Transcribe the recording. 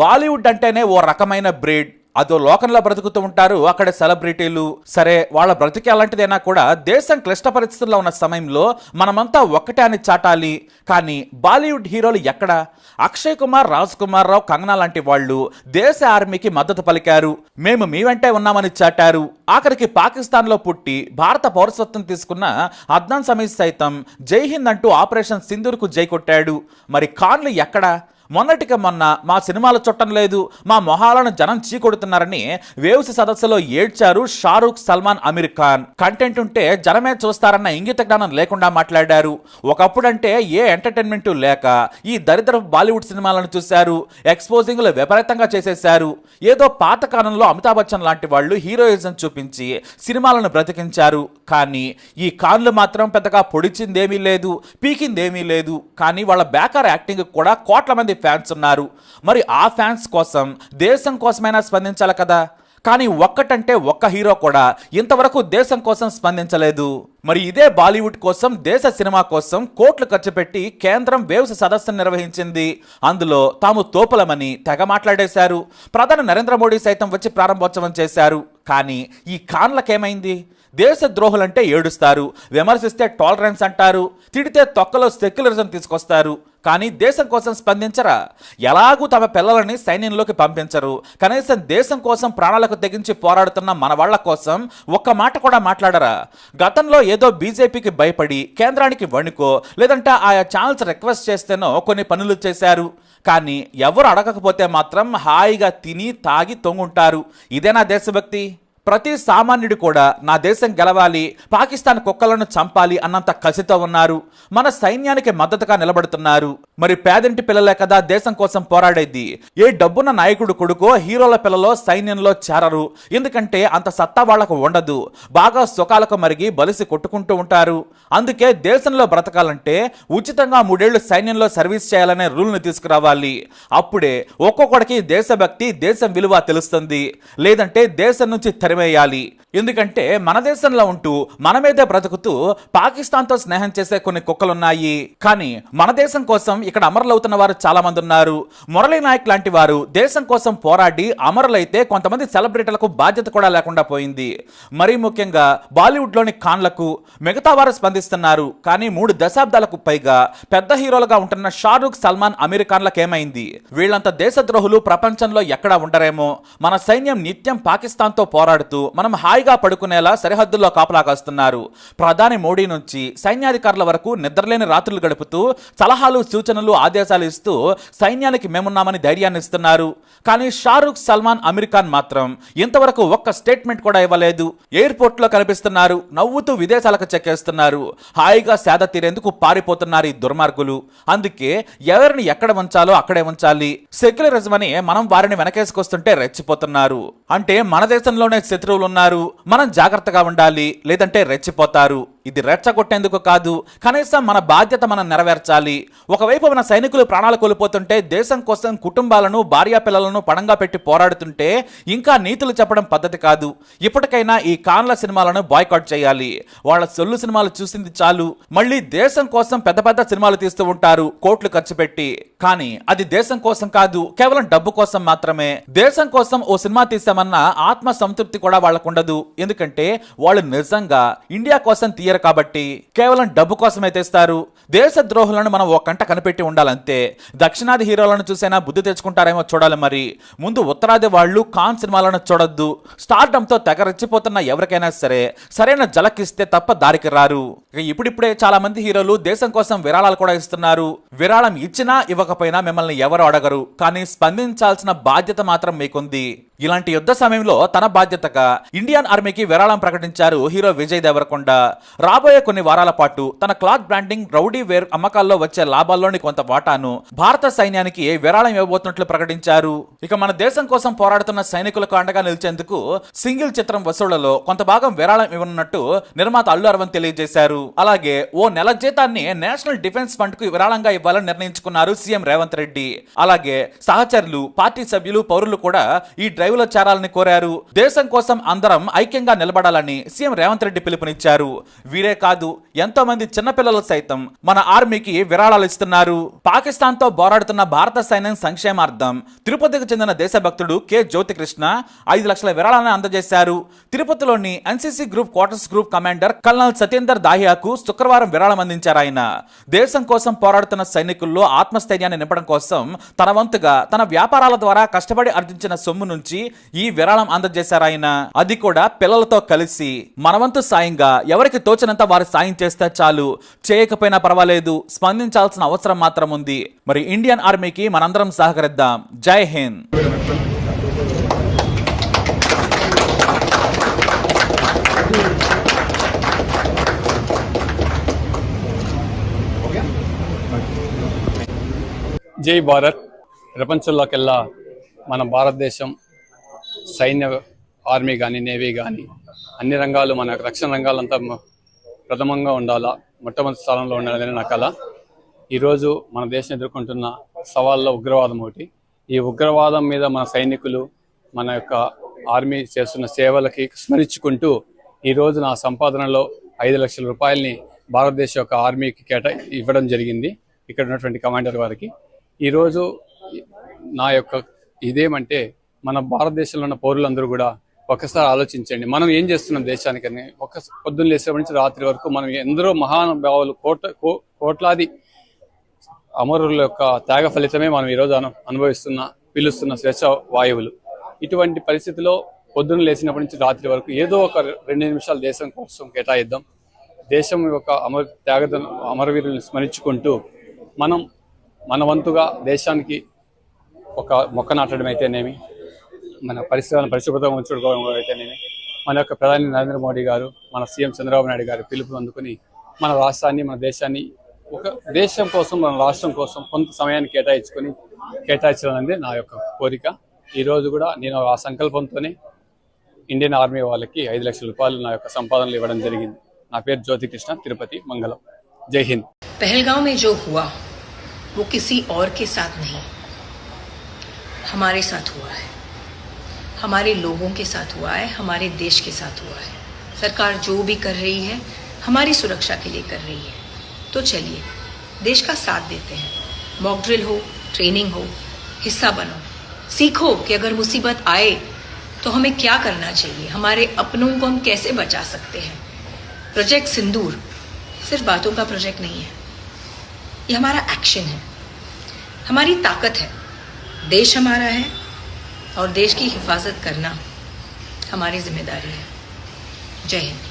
బాలీవుడ్ అంటేనే ఓ రకమైన బ్రీడ్. అదో లోకంలో బ్రతుకుతూ ఉంటారు అక్కడ సెలబ్రిటీలు. సరే, వాళ్ళ బ్రతికి అలాంటిదైనా కూడా దేశం క్లిష్ట పరిస్థితుల్లో ఉన్న సమయంలో మనమంతా ఒక్కటే అని చాటాలి. కానీ బాలీవుడ్ హీరోలు ఎక్కడ? అక్షయ్ కుమార్, రాజ్ కుమార్ రావు, కంగనా లాంటి వాళ్ళు దేశ ఆర్మీకి మద్దతు పలికారు. మేము మీ వెంటే ఉన్నామని చాటారు. ఆఖరికి పాకిస్తాన్లో పుట్టి భారత పౌరసత్వం తీసుకున్న అద్నాన్ సమీ సైతం జై హింద్ అంటూ ఆపరేషన్ సింధూర్కు జై కొట్టాడు. మరి ఖాన్లు ఎక్కడ? మొన్నటికి మొన్న మా సినిమాలు చుట్టం లేదు, మా మొహాలను జనం చీకొడుతున్నారని వేవ్స్ సదస్సులో ఏడ్చారు షారూక్, సల్మాన్, అమీర్ ఖాన్. కంటెంట్ ఉంటే జనమే చూస్తారన్న ఇంగిత జ్ఞానం లేకుండా మాట్లాడారు. ఒకప్పుడంటే ఏ ఎంటర్టైన్మెంట్ లేక ఈ దరిద్ర బాలీవుడ్ సినిమాలను చూశారు. ఎక్స్పోజింగ్లు విపరీతంగా చేసేశారు. ఏదో పాత కాలంలో అమితాబ్ బచ్చన్ లాంటి వాళ్ళు హీరోయిజం చూపించి సినిమాలను బ్రతికించారు. కానీ ఈ ఖాన్లు మాత్రం పెద్దగా పొడిచిందేమీ లేదు, పీకిందేమీ లేదు. కానీ వాళ్ళ బేకార్ యాక్టింగ్ కూడా కోట్ల మంది ఫ్యాన్స్ ఉన్నారు. మరి ఆ ఫ్యాన్స్ కోసం దేశం కోసమైనా స్పందించాలి కదా. కానీ ఒక్కటంటే ఒక్క హీరో కూడా ఇంతవరకు దేశం కోసం స్పందించలేదు. మరి ఇదే బాలీవుడ్ కోసం, దేశ సినిమా కోసం కోట్లు ఖర్చు పెట్టి కేంద్రం వేవ్స్ సదస్సును నిర్వహించింది. అందులో తాము తోపులమని తెగ మాట్లాడేశారు. ప్రధాని నరేంద్ర మోడీ సైతం వచ్చి ప్రారంభోత్సవం చేశారు. కానీ ఈ ఖాన్లకేమైంది? దేశ ద్రోహులంటే ఏడుస్తారు, విమర్శిస్తే టాలరెన్స్ అంటారు, తిడితే తొక్కలో సెక్యులరిజం తీసుకొస్తారు. కానీ దేశం కోసం స్పందించరా? ఎలాగూ తమ పిల్లలని సైన్యంలోకి పంపించరు. కనీసం దేశం కోసం ప్రాణాలకు తెగించి పోరాడుతున్న మన వాళ్ల కోసం ఒక్క మాట కూడా మాట్లాడరా? గతంలో ఏదో బీజేపీకి భయపడి కేంద్రానికి వణుకో, లేదంటే ఆయా ఛానల్స్ రిక్వెస్ట్ చేస్తేనో కొన్ని పనులు చేశారు. కానీ ఎవరు అడగకపోతే మాత్రం హాయిగా తిని తాగి తొంగుంటారు. ఇదేనా దేశభక్తి? ప్రతి సామాన్యుడు కూడా నా దేశం గెలవాలి, పాకిస్తాన్ కుక్కలను చంపాలి అన్నంత కసితో ఉన్నారు. మన సైన్యానికి మద్దతుగా నిలబడుతున్నారు. మరి పేదింటి పిల్లలే కదా దేశం కోసం పోరాడేది. ఏ డబ్బున్న నాయకుడు కొడుకో హీరోల పిల్లలో సైన్యంలో చేరరు. ఎందుకంటే అంత సత్తా వాళ్లకు ఉండదు. బాగా సుఖాలకు మరిగి బలిసి కొట్టుకుంటూ ఉంటారు. అందుకే దేశంలో బ్రతకాలంటే ఉచితంగా 3 ఏళ్లు సైన్యంలో సర్వీస్ చేయాలనే రూల్ని తీసుకురావాలి. అప్పుడే ఒక్కొక్కడికి దేశభక్తి, దేశం విలువ తెలుస్తుంది. లేదంటే దేశం నుంచి తరిమేయాలి. ఎందుకంటే మన దేశంలో ఉంటూ మన మీదే బ్రతుకుతూ పాకిస్తాన్తో స్నేహం చేసే కొన్ని కుక్కలున్నాయి. కానీ మన దేశం కోసం ఇక్కడ అమరులవుతున్న వారు చాలా మంది ఉన్నారు. మురళీ నాయక్ లాంటి వారు దేశం కోసం పోరాడి అమరులైతే కొంతమంది సెలబ్రిటీలకు బాధ్యత కూడా లేకుండా పోయింది. మరీ ముఖ్యంగా బాలీవుడ్లోని ఖాన్లకు మిగతా వారు స్పందిస్తున్నారు. కానీ 3 దశాబ్దాలకు పైగా పెద్ద హీరోలుగా ఉంటున్న షారూక్, సల్మాన్, అమీర్ ఖాన్లకు ఏమైంది? వీళ్ళంత దేశద్రోహులు ప్రపంచంలో ఎక్కడా ఉండరేమో. మన సైన్యం నిత్యం పాకిస్తాన్తో పోరాడుతూ మనం హాయిగా పడుకునేలా సరిహద్దుల్లో కాపలా కాస్తున్నారు. ప్రధాని మోడీ నుంచి సైన్యాధికారుల వరకు నిద్రలేని రాత్రులు గడుపుతూ సలహాలు, సూచనలు, ఆదేశాలు ఇస్తూ సైన్యానికి మేమున్నామని ధైర్యాన్ని ఇస్తున్నారు. కానీ షారూక్, సల్మాన్, అమీర్ ఖాన్ మాత్రం ఇంతవరకు ఒక్క స్టేట్మెంట్ కూడా ఇవ్వలేదు. ఎయిర్పోర్ట్ లో కనిపిస్తున్నారు, నవ్వుతూ విదేశాలకు చెక్కేస్తున్నారు. హాయిగా సేద తీరేందుకు పారిపోతున్నారు ఈ దుర్మార్గులు. అందుకే ఎవరిని ఎక్కడ ఉంచాలో అక్కడే ఉంచాలి. సెక్యులరిజం అని మనం వారిని వెనకేసుకొస్తుంటే రెచ్చిపోతున్నారు. అంటే మన దేశంలోనే శత్రువులు ఉన్నారు, మనం జాగ్రత్తగా ఉండాలి, లేదంటే రెచ్చిపోతారు. ఇది రెచ్చగొట్టేందుకు కాదు, కనీసం మన బాధ్యత మనం నెరవేర్చాలి. ఒకవైపు మన సైనికులు ప్రాణాలు కోల్పోతుంటే, దేశం కోసం కుటుంబాలను, భార్యా పిల్లలను పణంగా పెట్టి పోరాడుతుంటే ఇంకా నీతులు చెప్పడం పద్ధతి కాదు. ఇప్పటికైనా ఈ ఖాన్ల సినిమాలను బాయ్కాట్ చేయాలి. వాళ్ళ సొల్లు సినిమాలు చూసింది చాలు. మళ్ళీ దేశం కోసం పెద్ద పెద్ద సినిమాలు తీస్తూ ఉంటారు కోట్లు ఖర్చు పెట్టి. కానీ అది దేశం కోసం కాదు, కేవలం డబ్బు కోసం మాత్రమే. దేశం కోసం ఓ సినిమా తీసామన్న ఆత్మ సంతృప్తి కూడా వాళ్ళకుండదు. ఎందుకంటే వాళ్ళు నిజంగా ఇండియా కోసం తీయరు కాబట్టి, కేవలం డబ్బు కోసమే తెస్తారు. దేశ ద్రోహులను మనం ఒక కంట కనిపెట్టి ఉండాలంతే. దక్షిణాది హీరోలను చూసైనా బుద్ధి తెచ్చుకుంటారేమో చూడాలి. మరి ముందు ఉత్తరాది వాళ్ళు ఖాన్ సినిమాలను చూడొద్దు. స్టార్డంతో తెగ రెచ్చిపోతున్న ఎవరికైనా సరే సరైన జలకిస్తే తప్ప దారికి రారు. ఇప్పుడిప్పుడే చాలా మంది హీరోలు దేశం కోసం విరాళాలు కూడా ఇస్తున్నారు. విరాళం ఇచ్చినా ఇవ్వకపోయినా మిమ్మల్ని ఎవరు అడగరు. కానీ స్పందించాల్సిన బాధ్యత మాత్రం మీకుంది. ఇలాంటి యుద్ధ సమయంలో తన బాధ్యతగా ఇండియన్ ఆర్మీకి విరాళం ప్రకటించారు హీరో విజయ్ దేవరకొండ. రాబోయే కొన్ని వారాల పాటు తన క్లాత్ బ్రాండింగ్, రౌడీ వేర్ అమ్మకాల్లో వచ్చే లాభాల్లోని కొంత వాటాను భారత సైన్యానికి విరాళం ఇవ్వబోతున్నట్లు ప్రకటించారు. ఇక మన దేశం కోసం పోరాడుతున్న సైనికులకు అండగా నిలిచేందుకు సింగిల్ చిత్రం వసూళ్లలో కొంత భాగం విరాళం ఇవ్వనున్నట్టు నిర్మాత అల్లు అరవింద్ తెలియజేశారు. అలాగే ఓ నెల జీతాన్ని నేషనల్ డిఫెన్స్ ఫండ్ కు విరాళంగా ఇవ్వాలని నిర్ణయించుకున్నారు సీఎం రేవంత్ రెడ్డి. అలాగే సహచరులు, పార్టీ సభ్యులు, పౌరులు కూడా ఈ డ్రైవ్ లైవ్ లో చేరాలని కోరారు. దేశం కోసం అందరం ఐక్యంగా నిలబడాలని సీఎం రేవంత్ రెడ్డి పిలుపునిచ్చారు. వీరే కాదు, ఎంతో మంది చిన్నపిల్లలు సైతం మన ఆర్మీకి విరాళాలు ఇస్తున్నారు. పాకిస్తాన్ తో పోరాడుతున్న భారత సైన్యం సంక్షేమార్థం తిరుపతికి చెందిన దేశభక్తుడు కె జ్యోతికృష్ణ 5 లక్షల విరాళాలను అందజేశారు. తిరుపతిలోని NCC group quarters group commander colonel Satyender దాహియాకు శుక్రవారం విరాళం అందించారు. ఆయన దేశం కోసం పోరాడుతున్న సైనికుల్లో ఆత్మస్థైర్యాన్ని నింపడం కోసం తన వంతుగా తన వ్యాపారాల ద్వారా కష్టపడి ఆర్జించిన సొమ్ము నుంచి ఈ విరాళం అందజేశారు. ఆయన అది కూడా పిల్లలతో కలిసి. మనవంతు సాయంగా ఎవరికి తోచినంత వారు సాయం చేస్తే చాలు, చేయకపోయినా పర్వాలేదు, స్పందించాల్సిన అవసరం మాత్రం ఉంది. మరి ఇండియన్ ఆర్మీకి మనందరం సహకరిద్దాం. జై హింద్. జై భారత్. ప్రపంచంలోకెల్లా మన భారతదేశం సైన్య ఆర్మీ కానీ నేవీ కానీ అన్ని రంగాలు మన రక్షణ రంగాలంతా ప్రథమంగా ఉండాలా, మొట్టమొదటి స్థానంలో ఉండాలని నా కళ. ఈరోజు మన దేశం ఎదుర్కొంటున్న సవాళ్ళలో ఉగ్రవాదం ఒకటి. ఈ ఉగ్రవాదం మీద మన సైనికులు మన యొక్క ఆర్మీ చేస్తున్న సేవలకి స్మరించుకుంటూ ఈరోజు నా సంపాదనలో 5 లక్షల రూపాయలని భారతదేశ యొక్క ఆర్మీకి ఇవ్వడం జరిగింది, ఇక్కడ ఉన్నటువంటి కమాండర్ వారికి. ఈరోజు నా యొక్క ఇదేమంటే, మన భారతదేశంలో ఉన్న పౌరులందరూ కూడా ఒకసారి ఆలోచించండి, మనం ఏం చేస్తున్నాం దేశానికని. పొద్దున్న లేసేపటి నుంచి రాత్రి వరకు మనం ఎందరో మహానుభావులు కోట్లాది అమరుల యొక్క త్యాగ ఫలితమే మనం ఈరోజు పీలుస్తున్న స్వేచ్ఛ వాయువులు. ఇటువంటి పరిస్థితిలో పొద్దున్న లేచినప్పటి నుంచి రాత్రి వరకు ఏదో ఒక 2 నిమిషాలు దేశం కోసం కేటాయిద్దాం. దేశం యొక్క అమరవీరులను స్మరించుకుంటూ మనం మన వంతుగా దేశానికి ఒక మొక్క నాటడం అయితేనేమి, మన పరిసరాలను పరిశుభ్రంగా ఉంచుకోవడం అయితేనేమి, మన యొక్క ప్రధాని నరేంద్ర మోడీ గారు, మన సీఎం చంద్రబాబు నాయుడు గారు పిలుపుని అందుకుని మన రాష్ట్రాన్ని, మన దేశాన్ని ఒక దేశం కోసం, మన రాష్ట్రం కోసం కొంత సమయాన్ని కేటాయించాలనేది నా యొక్క కోరిక. ఈరోజు కూడా నేను ఆ సంకల్పంతోనే ఇండియన్ ఆర్మీ వాళ్ళకి 5 లక్షల రూపాయలు నా యొక్క సంపాదనలు ఇవ్వడం జరిగింది. నా పేరు జ్యోతికృష్ణ, తిరుపతి, మంగళం. జై హింద్. पहलगांव में जो हुआ वो किसी और के साथ नहीं, हमारे साथ हुआ है, हमारे लोगों के साथ हुआ है, हमारे देश के साथ हुआ है। सरकार जो भी कर रही है हमारी सुरक्षा के लिए कर रही है, तो चलिए देश का साथ देते हैं। मॉक ड्रिल हो, ट्रेनिंग हो, हिस्सा बनो, सीखो कि अगर मुसीबत आए तो हमें क्या करना चाहिए, हमारे अपनों को हम कैसे बचा सकते हैं। प्रोजेक्ट सिंदूर सिर्फ बातों का प्रोजेक्ट नहीं है, ये हमारा एक्शन है, हमारी ताकत है। देश हमारा है और देश की हिफाजत करना हमारी जिम्मेदारी है। जय हिंद।